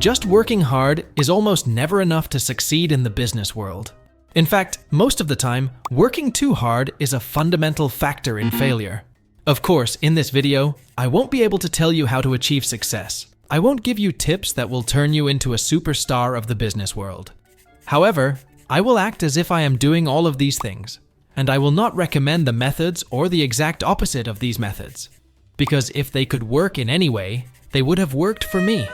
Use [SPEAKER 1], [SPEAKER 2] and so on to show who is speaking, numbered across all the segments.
[SPEAKER 1] Just working hard is almost never enough to succeed in the business world. In fact, most of the time, working too hard is a fundamental factor in failure. Of course, in this video, I won't be able to tell you how to achieve success. I won't give you tips that will turn you into a superstar of the business world. However, I will act as if I am doing all of these things, and I will not recommend the methods or the exact opposite of these methods. Because if they could work in any way, they would have worked for me.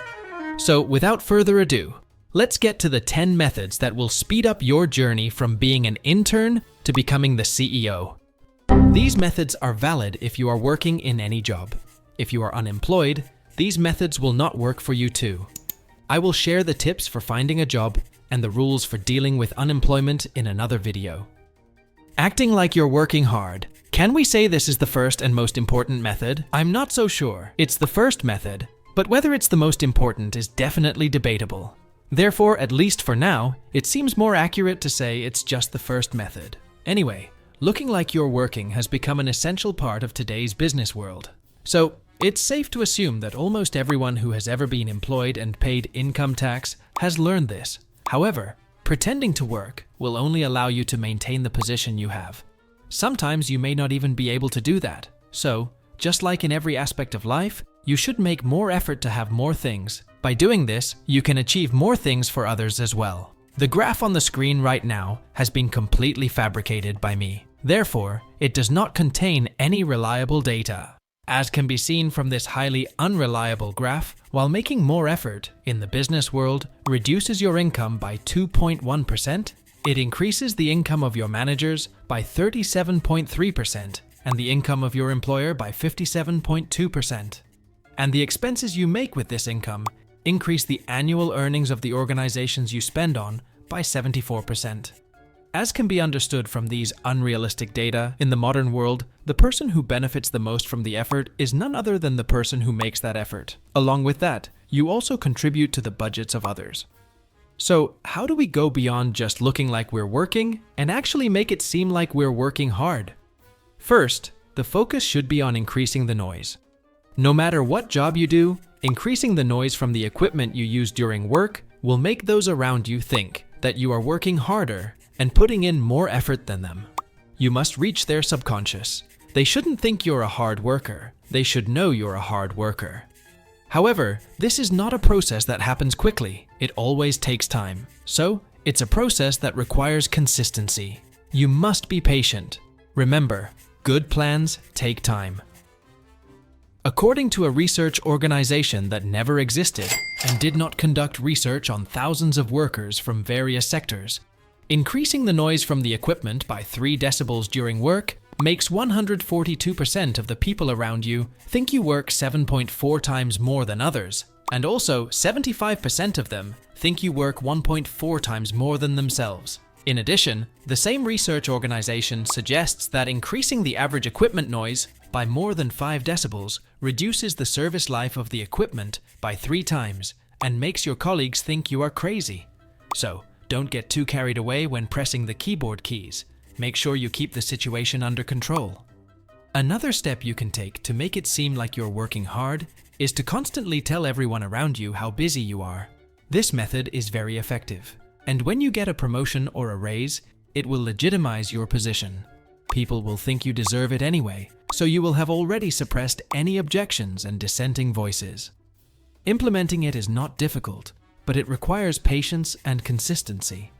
[SPEAKER 1] So without further ado, let's get to the 10 methods that will speed up your journey from being an intern to becoming the CEO. These methods are valid if you are working in any job. If you are unemployed, these methods will not work for you too. I will share the tips for finding a job and the rules for dealing with unemployment in another video. Acting like you're working hard. Can we say this is the first and most important method? I'm not so sure. It's the first method, but whether it's the most important is definitely debatable. Therefore, at least for now, it seems more accurate to say it's just the first method. Anyway, looking like you're working has become an essential part of today's business world. So, it's safe to assume that almost everyone who has ever been employed and paid income tax has learned this. However, pretending to work will only allow you to maintain the position you have. Sometimes you may not even be able to do that. So, just like in every aspect of life, you should make more effort to have more things. By doing this, you can achieve more things for others as well. The graph on the screen right now has been completely fabricated by me. Therefore, it does not contain any reliable data. As can be seen from this highly unreliable graph, while making more effort in the business world reduces your income by 2.1%, it increases the income of your managers by 37.3% and the income of your employer by 57.2%. And the expenses you make with this income increase the annual earnings of the organizations you spend on by 74%. As can be understood from these unrealistic data, in the modern world, the person who benefits the most from the effort is none other than the person who makes that effort. Along with that, you also contribute to the budgets of others. So, how do we go beyond just looking like we're working and actually make it seem like we're working hard? First, the focus should be on increasing the noise. No matter what job you do, increasing the noise from the equipment you use during work will make those around you think that you are working harder and putting in more effort than them. You must reach their subconscious. They shouldn't think you're a hard worker. They should know you're a hard worker. However, this is not a process that happens quickly. It always takes time. So, it's a process that requires consistency. You must be patient. Remember, good plans take time. According to a research organization that never existed and did not conduct research on thousands of workers from various sectors, increasing the noise from the equipment by 3 decibels during work makes 142% of the people around you think you work 7.4 times more than others, and also 75% of them think you work 1.4 times more than themselves. In addition, the same research organization suggests that increasing the average equipment noise by more than 5 decibels reduces the service life of the equipment by 3 times and makes your colleagues think you are crazy. So, don't get too carried away when pressing the keyboard keys. Make sure you keep the situation under control. Another step you can take to make it seem like you're working hard is to constantly tell everyone around you how busy you are. This method is very effective, and when you get a promotion or a raise, it will legitimize your position. People will think you deserve it anyway, so you will have already suppressed any objections and dissenting voices. Implementing it is not difficult, but it requires patience and consistency.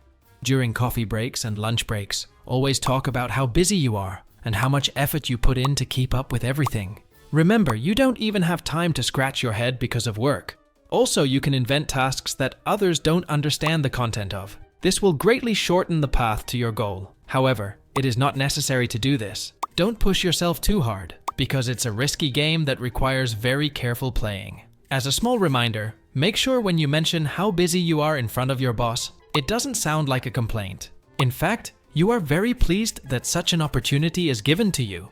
[SPEAKER 1] During coffee breaks and lunch breaks, always talk about how busy you are and how much effort you put in to keep up with everything. Remember, you don't even have time to scratch your head because of work. Also, you can invent tasks that others don't understand the content of. This will greatly shorten the path to your goal. However, it is not necessary to do this. Don't push yourself too hard, because it's a risky game that requires very careful playing. As a small reminder, make sure when you mention how busy you are in front of your boss, it doesn't sound like a complaint. In fact, you are very pleased that such an opportunity is given to you,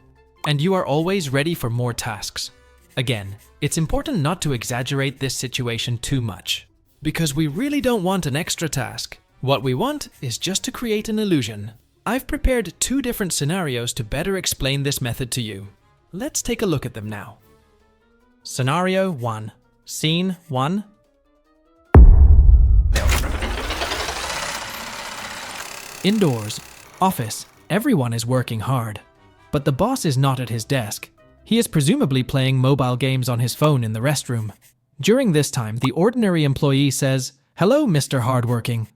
[SPEAKER 1] and you are always ready for more tasks. Again, it's important not to exaggerate this situation too much, because we really don't want an extra task. What we want is just to create an illusion. I've prepared 2 different scenarios to better explain this method to you. Let's take a look at them now. Scenario 1. Scene 1. Indoors, office, everyone is working hard. But the boss is not at his desk. He is presumably playing mobile games on his phone in the restroom. During this time, the ordinary employee says, "Hello, Mr. Hardworking."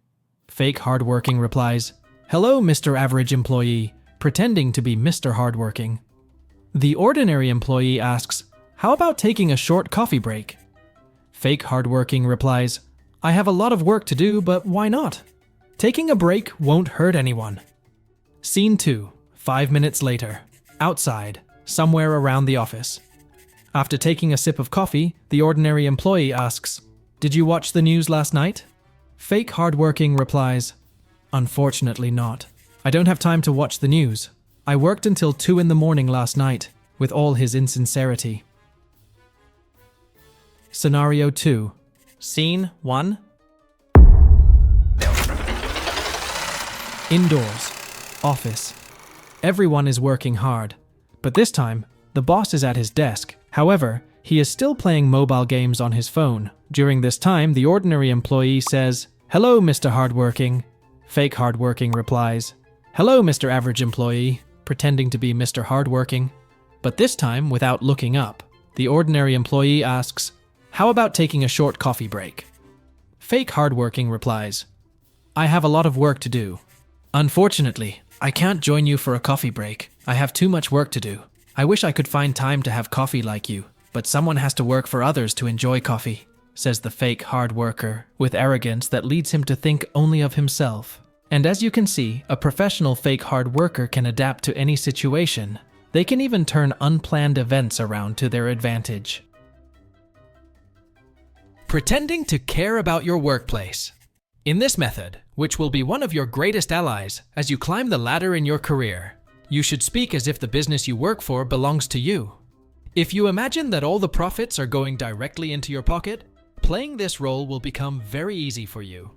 [SPEAKER 1] Fake Hardworking replies, "Hello, Mr. Average Employee," pretending to be Mr. Hardworking. The ordinary employee asks, "How about taking a short coffee break?" Fake Hardworking replies, "I have a lot of work to do, but why not? Taking a break won't hurt anyone." Scene 2, 5 minutes later. Outside, somewhere around the office. After taking a sip of coffee, the ordinary employee asks, "Did you watch the news last night?" Fake Hardworking replies, "Unfortunately not. I don't have time to watch the news. I worked until 2 in the morning last night," with all his insincerity. Scenario 2. Scene 1. Indoors. Office. Everyone is working hard. But this time, the boss is at his desk. However, he is still playing mobile games on his phone. During this time, the ordinary employee says, "Hello, Mr. Hardworking." Fake Hardworking replies, "Hello, Mr. Average Employee," pretending to be Mr. Hardworking. But this time, without looking up, the ordinary employee asks, "How about taking a short coffee break?" Fake Hardworking replies, "I have a lot of work to do. Unfortunately, I can't join you for a coffee break. I have too much work to do. I wish I could find time to have coffee like you, but someone has to work for others to enjoy coffee," says the fake hard worker, with arrogance that leads him to think only of himself. And as you can see, a professional fake hard worker can adapt to any situation. They can even turn unplanned events around to their advantage. Pretending to care about your workplace. In this method, which will be one of your greatest allies as you climb the ladder in your career, you should speak as if the business you work for belongs to you. If you imagine that all the profits are going directly into your pocket, playing this role will become very easy for you.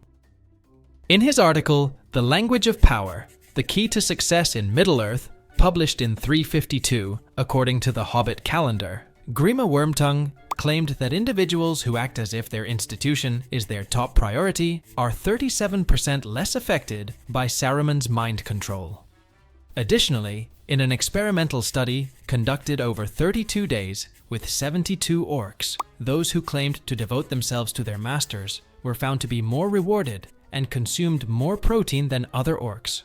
[SPEAKER 1] In his article, The Language of Power, The Key to Success in Middle-earth, published in 352, according to the Hobbit calendar, Grima Wormtongue claimed that individuals who act as if their institution is their top priority are 37% less affected by Saruman's mind control. Additionally, in an experimental study conducted over 32 days with 72 orcs, those who claimed to devote themselves to their masters were found to be more rewarded and consumed more protein than other orcs.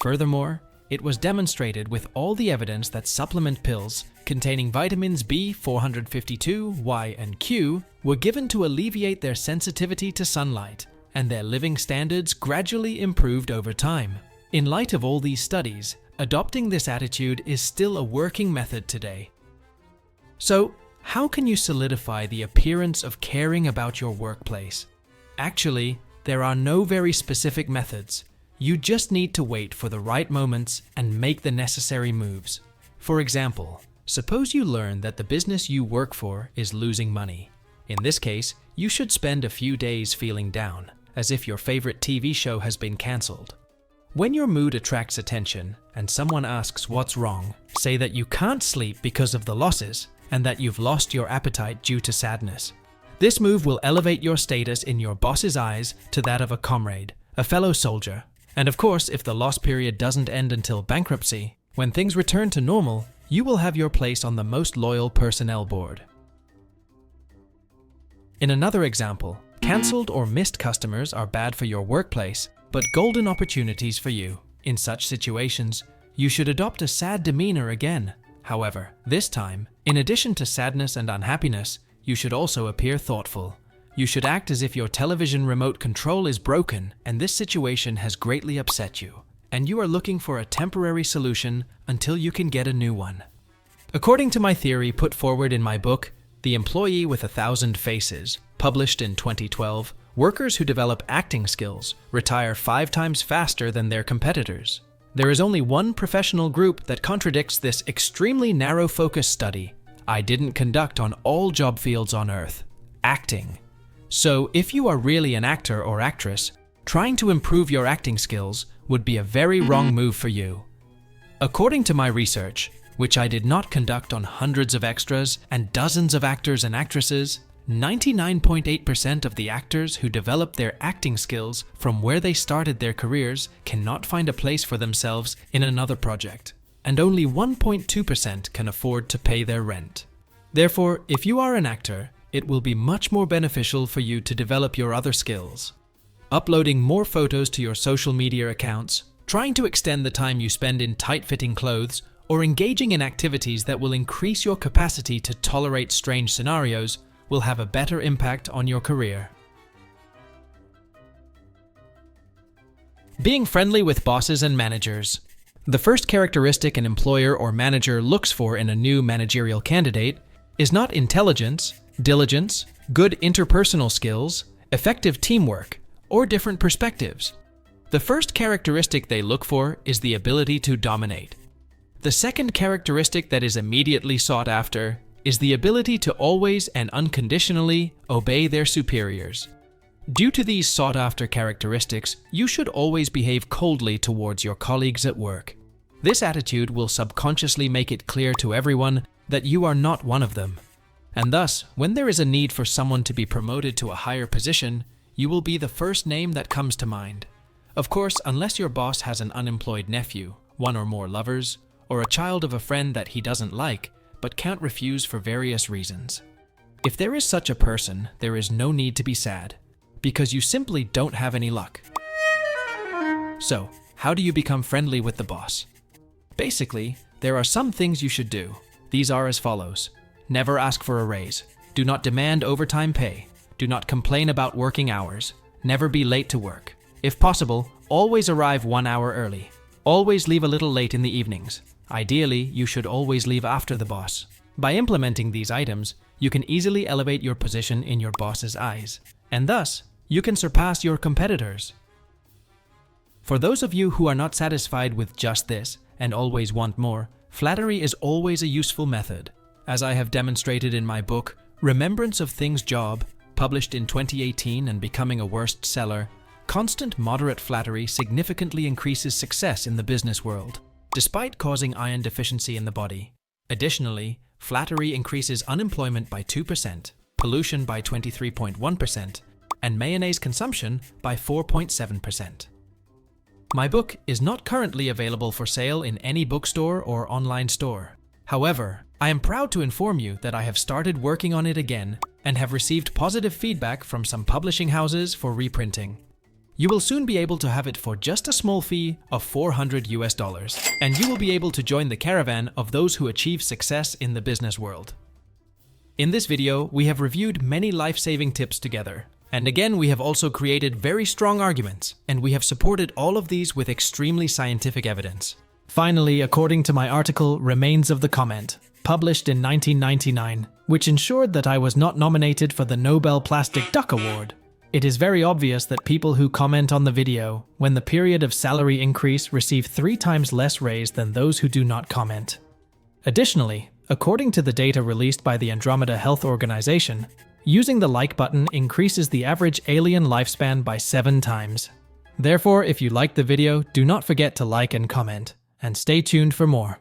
[SPEAKER 1] Furthermore, it was demonstrated with all the evidence that supplement pills containing vitamins B, 452, Y, and Q were given to alleviate their sensitivity to sunlight, and their living standards gradually improved over time. In light of all these studies, adopting this attitude is still a working method today. So, how can you solidify the appearance of caring about your workplace? Actually, there are no very specific methods. You just need to wait for the right moments and make the necessary moves. For example, suppose you learn that the business you work for is losing money. In this case, you should spend a few days feeling down, as if your favorite TV show has been cancelled. When your mood attracts attention and someone asks what's wrong, say that you can't sleep because of the losses and that you've lost your appetite due to sadness. This move will elevate your status in your boss's eyes to that of a comrade, a fellow soldier. And of course, if the loss period doesn't end until bankruptcy, when things return to normal, you will have your place on the most loyal personnel board. In another example, cancelled or missed customers are bad for your workplace, but golden opportunities for you. In such situations, you should adopt a sad demeanor again. However, this time, in addition to sadness and unhappiness, you should also appear thoughtful. You should act as if your television remote control is broken and this situation has greatly upset you, and you are looking for a temporary solution until you can get a new one. According to my theory put forward in my book, The Employee with 1,000 Faces, published in 2012, workers who develop acting skills retire 5 times faster than their competitors. There is only one professional group that contradicts this extremely narrow focus study I didn't conduct on all job fields on Earth: acting. So, if you are really an actor or actress, trying to improve your acting skills would be a very wrong move for you. According to my research, which I did not conduct on hundreds of extras and dozens of actors and actresses, 99.8% of the actors who develop their acting skills from where they started their careers cannot find a place for themselves in another project, and only 1.2% can afford to pay their rent. Therefore, if you are an actor, it will be much more beneficial for you to develop your other skills. Uploading more photos to your social media accounts, trying to extend the time you spend in tight-fitting clothes, or engaging in activities that will increase your capacity to tolerate strange scenarios will have a better impact on your career. Being friendly with bosses and managers. The first characteristic an employer or manager looks for in a new managerial candidate is not intelligence, diligence, good interpersonal skills, effective teamwork, or different perspectives. The first characteristic they look for is the ability to dominate. The second characteristic that is immediately sought after is the ability to always and unconditionally obey their superiors. Due to these sought-after characteristics, you should always behave coldly towards your colleagues at work. This attitude will subconsciously make it clear to everyone that you are not one of them. And thus, when there is a need for someone to be promoted to a higher position, you will be the first name that comes to mind. Of course, unless your boss has an unemployed nephew, one or more lovers, or a child of a friend that he doesn't like, but can't refuse for various reasons. If there is such a person, there is no need to be sad, because you simply don't have any luck. So, how do you become friendly with the boss? Basically, there are some things you should do. These are as follows. Never ask for a raise. Do not demand overtime pay. Do not complain about working hours. Never be late to work. If possible, always arrive 1 hour early. Always leave a little late in the evenings. Ideally, you should always leave after the boss. By implementing these items, you can easily elevate your position in your boss's eyes, and thus, you can surpass your competitors. For those of you who are not satisfied with just this and always want more, flattery is always a useful method. As I have demonstrated in my book, Remembrance of Things Job, published in 2018 and becoming a worst seller, constant moderate flattery significantly increases success in the business world, despite causing iron deficiency in the body. Additionally, flattery increases unemployment by 2%, pollution by 23.1%, and mayonnaise consumption by 4.7%. My book is not currently available for sale in any bookstore or online store. However, I am proud to inform you that I have started working on it again and have received positive feedback from some publishing houses for reprinting. You will soon be able to have it for just a small fee of $400, and you will be able to join the caravan of those who achieve success in the business world. In this video, we have reviewed many life-saving tips together. And again, we have also created very strong arguments, and we have supported all of these with extremely scientific evidence. Finally, according to my article, Remains of the Comment, published in 1999, which ensured that I was not nominated for the Nobel Plastic Duck Award, it is very obvious that people who comment on the video, when the period of salary increase, receive 3 times less raise than those who do not comment. Additionally, according to the data released by the Andromeda Health Organization, using the like button increases the average alien lifespan by 7 times. Therefore, if you liked the video, do not forget to like and comment, and stay tuned for more.